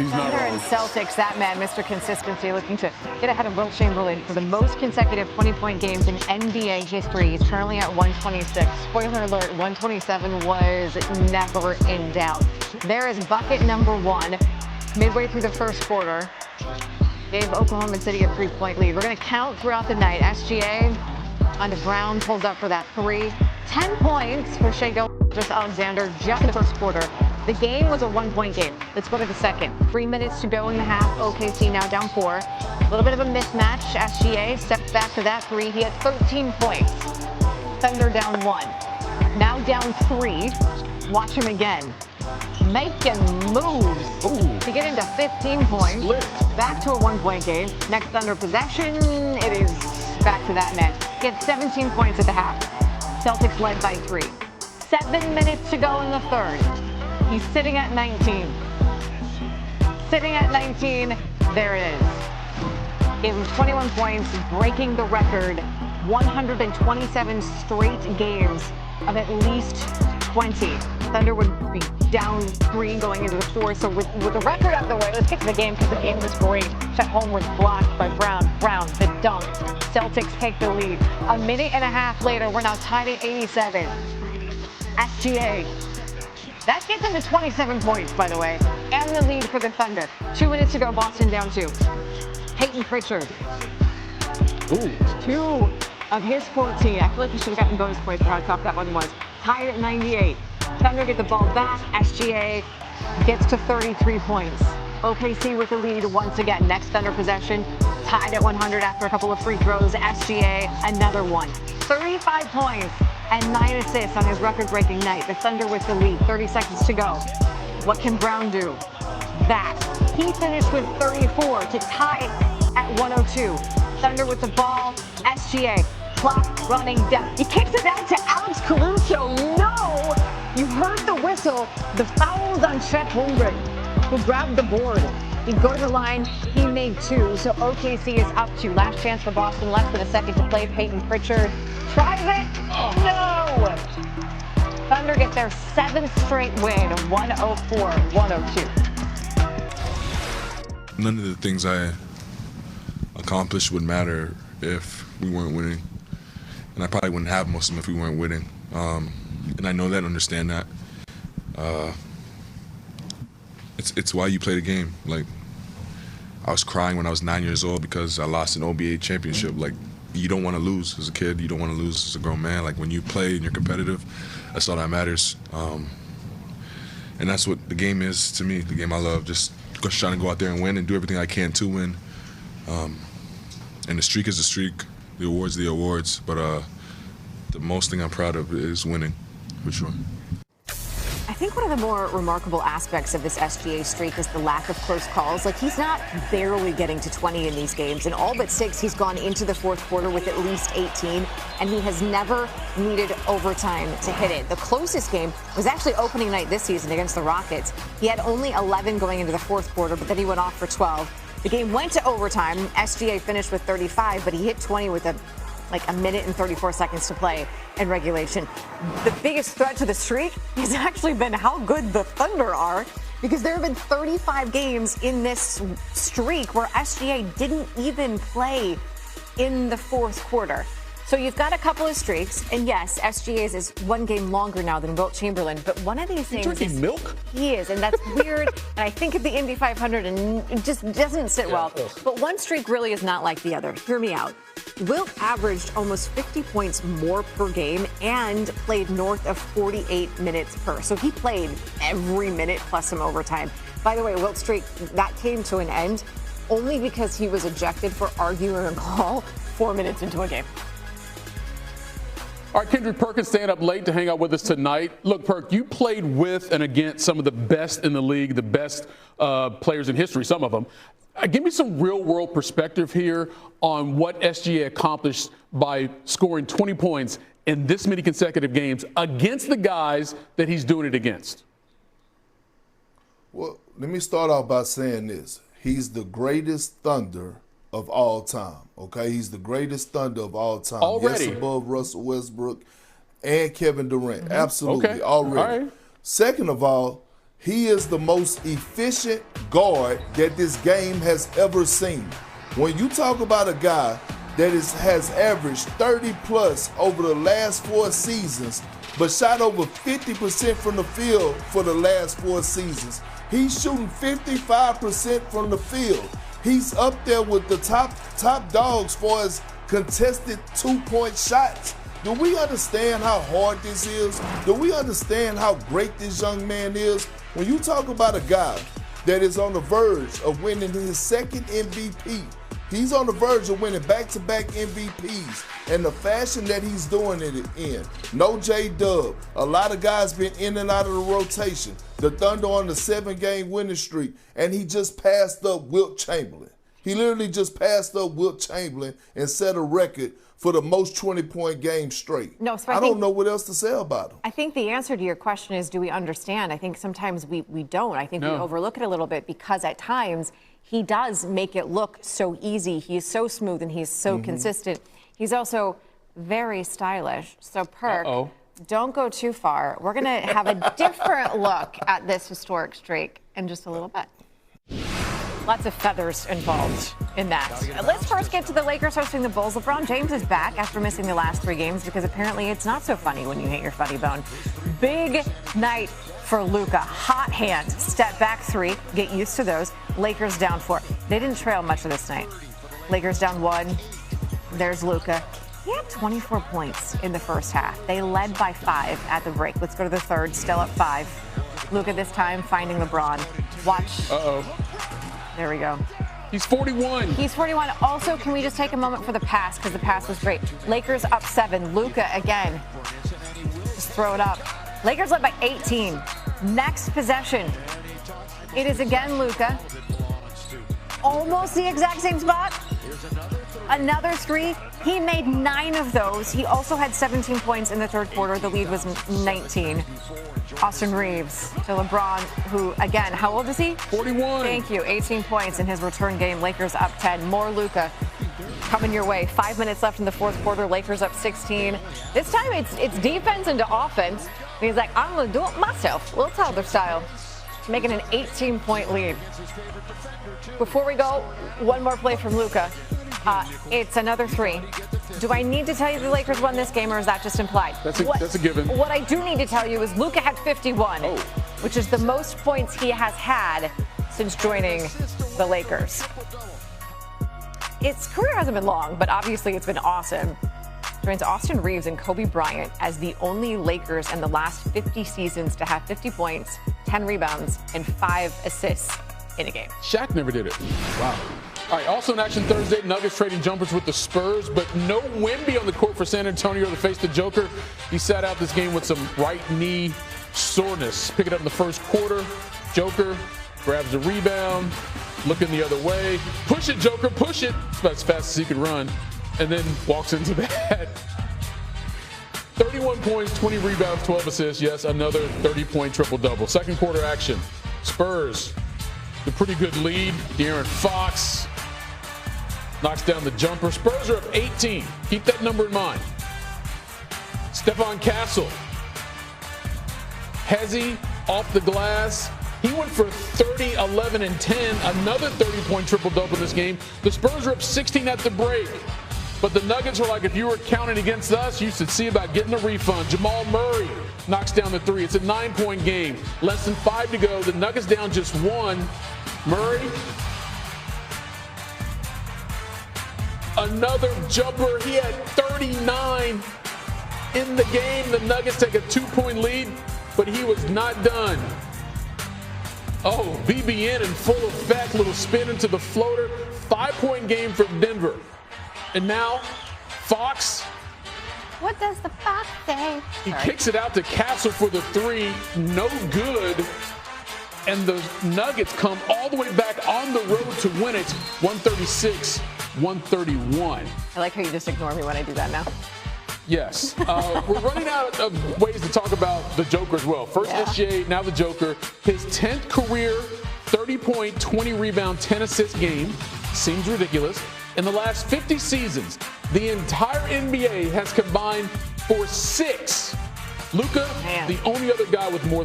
He's not Thunder wrong. and Celtics, that man, Mr. Consistency, looking to get ahead of Wilt Chamberlain for the most consecutive 20-point games in NBA history. He's currently at 126. Spoiler alert, 127 was never in doubt. There is bucket number one, midway through the first quarter. Gave Oklahoma City a 3-point lead. We're going to count throughout the night. SGA onto Brown, pulls up for that three. 10 points for Shai Gilgeous-Alexander just in the first quarter. The game was a 1-point game. Let's go to the second. 3 minutes to go in the half. OKC now down 4. A little bit of a mismatch. SGA stepped back to that three. He had 13 points. Thunder down 1. Now down 3. Watch him again. Making moves to get into 15 points. Back to a 1-point game. Next Thunder possession, it is back to that man. He had 17 points at the half. Celtics led by 3. 7 minutes to go in the third. He's sitting at 19. Sitting at 19, there it is. Gave him 21 points, breaking the record. 127 straight games of at least 20. Thunder would be down 3 going into the fourth. So with the record out of the way, let's get to the game because the game was great. Chet Holmgren blocked by Brown. Brown, the dunk. Celtics take the lead. A minute and a half later, we're now tied at 87. SGA. That gets into 27 points, by the way, and the lead for the Thunder. 2 minutes to go, Boston down 2. Peyton Pritchard. 2 of his 14. I feel like he should have gotten bonus points for how tough that one was. Tied at 98. Thunder get the ball back. SGA gets to 33 points. OKC with the lead once again. Next Thunder possession, tied at 100 after a couple of free throws. SGA, another one. 35 points and 9 assists on his record-breaking night. The Thunder with the lead. 30 seconds to go. What can Brown do? That. He finished with 34 to tie at 102. Thunder with the ball. SGA. Clock running down. He kicks it out to Alex Caruso. No! You heard the whistle. The foul's on Chet Holmgren, who grabbed the board. He go to the line. He made 2. So OKC is up 2. Last chance for Boston. Less than a second to play. Peyton Pritchard tries it. No! Thunder get their 7th straight win, 104-102. None of the things I accomplished would matter if we weren't winning. And I probably wouldn't have most of them if we weren't winning. And I know that, understand that. It's why you play the game. Like, I was crying when I was 9 years old because I lost an OBA championship. Like, you don't want to lose as a kid. You don't want to lose as a grown man. Like, when you play and you're competitive, that's all that matters. And that's what the game is to me, the game I love. Just trying to go out there and win and do everything I can to win. And the streak is the streak, the awards are the awards. But the most thing I'm proud of is winning, for sure. I think one of the more remarkable aspects of this SGA streak is the lack of close calls. Like, he's not barely getting to 20 in these games. In all but 6, he's gone into the fourth quarter with at least 18, and he has never needed overtime to hit it. The closest game was actually opening night this season against the Rockets. He had only 11 going into the fourth quarter, but then he went off for 12. The game went to overtime. SGA finished with 35, but he hit 20 with a minute and 34 seconds to play in regulation. The biggest threat to the streak has actually been how good the Thunder are, because there have been 35 games in this streak where SGA didn't even play in the fourth quarter. So you've got a couple of streaks, and yes, SGA's is 1 game longer now than Wilt Chamberlain, but one of these things drinking milk? He is, and that's weird. And I think of the Indy 500, and it just doesn't sit well. But one streak really is not like the other. Hear me out. Wilt averaged almost 50 points more per game and played north of 48 minutes per. So he played every minute plus some overtime. By the way, Wilt's streak, that came to an end only because he was ejected for arguing a call 4 minutes into a game. All right, Kendrick Perkins staying up late to hang out with us tonight. Look, Perk, you played with and against some of the best in the league, the best players in history, some of them. Give me some real-world perspective here on what SGA accomplished by scoring 20 points in this many consecutive games against the guys that he's doing it against. Well, let me start off by saying this. He's the greatest Thunder of all time, okay? He's the greatest Thunder of all time. Already? Yes, above Russell Westbrook and Kevin Durant. Absolutely, Okay. already. All right. Second of all, he is the most efficient guard that this game has ever seen. When you talk about a guy that has averaged 30+ over the last 4 seasons, but shot over 50% from the field for the last 4 seasons, he's shooting 55% from the field. He's up there with the top dogs for his contested 2-point shots. Do we understand how hard this is? Do we understand how great this young man is? When you talk about a guy that is on the verge of winning his 2nd MVP, he's on the verge of winning back-to-back MVPs, and the fashion that he's doing it in. No J-Dub. A lot of guys been in and out of the rotation. The Thunder on the 7-game winning streak, and he just passed up Wilt Chamberlain. He literally just passed up Wilt Chamberlain and set a record for the most 20-point game straight. No, so I don't know what else to say about him. I think the answer to your question is, do we understand? I think sometimes we don't. I think we overlook it a little bit because at times he does make it look so easy. He's so smooth and he's so consistent. He's also very stylish. So, Perk, don't go too far. We're going to have a different look at this historic streak in just a little bit. Lots of feathers involved in that. Let's first get to the Lakers hosting the Bulls. LeBron James is back after missing the last 3 games because apparently it's not so funny when you hit your funny bone. Big night for Luka. Hot hand. Step back 3. Get used to those. Lakers down 4. They didn't trail much of this night. Lakers down 1. There's Luka. He had 24 points in the first half. They led by 5 at the break. Let's go to the third. Still up 5. Luka this time finding LeBron. Watch. There we go. He's 41. He's 41. Also, can we just take a moment for the pass, because the pass was great. Lakers up 7. Luka again. Just throw it up. Lakers led by 18. Next possession. It is again Luka. Almost the exact same spot. Another 3. He made 9 of those. He also had 17 points in the third quarter. The lead was 19. Austin Reeves to LeBron, who, again, how old is he? 41. Thank you. 18 points in his return game. Lakers up 10. More Luka coming your way. 5 minutes left in the fourth quarter. Lakers up 16. This time it's defense into offense. And he's like, I'm going to do it myself. Will Toddler style. Making an 18-point lead. Before we go, one more play from Luka. It's another 3. Do I need to tell you the Lakers won this game, or is that just implied? That's a given. What I do need to tell you is Luka had 51, which is the most points he has had since joining the Lakers. His career hasn't been long, but obviously it's been awesome. Joins Austin Reeves and Kobe Bryant as the only Lakers in the last 50 seasons to have 50 points, 10 rebounds, and 5 assists in a game. Shaq never did it. Wow. All right, also in action Thursday, Nuggets trading jumpers with the Spurs, but no Wemby on the court for San Antonio to face the Joker. He sat out this game with some right knee soreness. Pick it up in the first quarter. Joker grabs the rebound, looking the other way. Push it, Joker, push it. It's about as fast as he could run. And then walks into that. 31 points, 20 rebounds, 12 assists. Yes, another 30-point triple-double. Second quarter action. Spurs, the pretty good lead. De'Aaron Fox knocks down the jumper. Spurs are up 18. Keep that number in mind. Stephon Castle. Hezzy off the glass. He went for 30, 11, and 10. Another 30-point triple-double in this game. The Spurs are up 16 at the break. But the Nuggets were like, if you were counting against us, you should see about getting a refund. Jamal Murray knocks down the 3. It's a 9-point game. Less than 5 to go. The Nuggets down just 1. Murray. Another jumper. He had 39 in the game. The Nuggets take a 2-point lead, but he was not done. Oh, BBN in full effect. Little spin into the floater. 5-point game for Denver. And now, Fox. What does the Fox say? He kicks it out to Castle for the 3. No good. And the Nuggets come all the way back on the road to win it. 136-131. I like how you just ignore me when I do that now. Yes. We're running out of ways to talk about the Joker as well. First SGA, now the Joker. His 10th career 30-point, 20-rebound, 10-assist game. Seems ridiculous. In the last 50 seasons, the entire NBA has combined for 6. Luka, the only other guy with more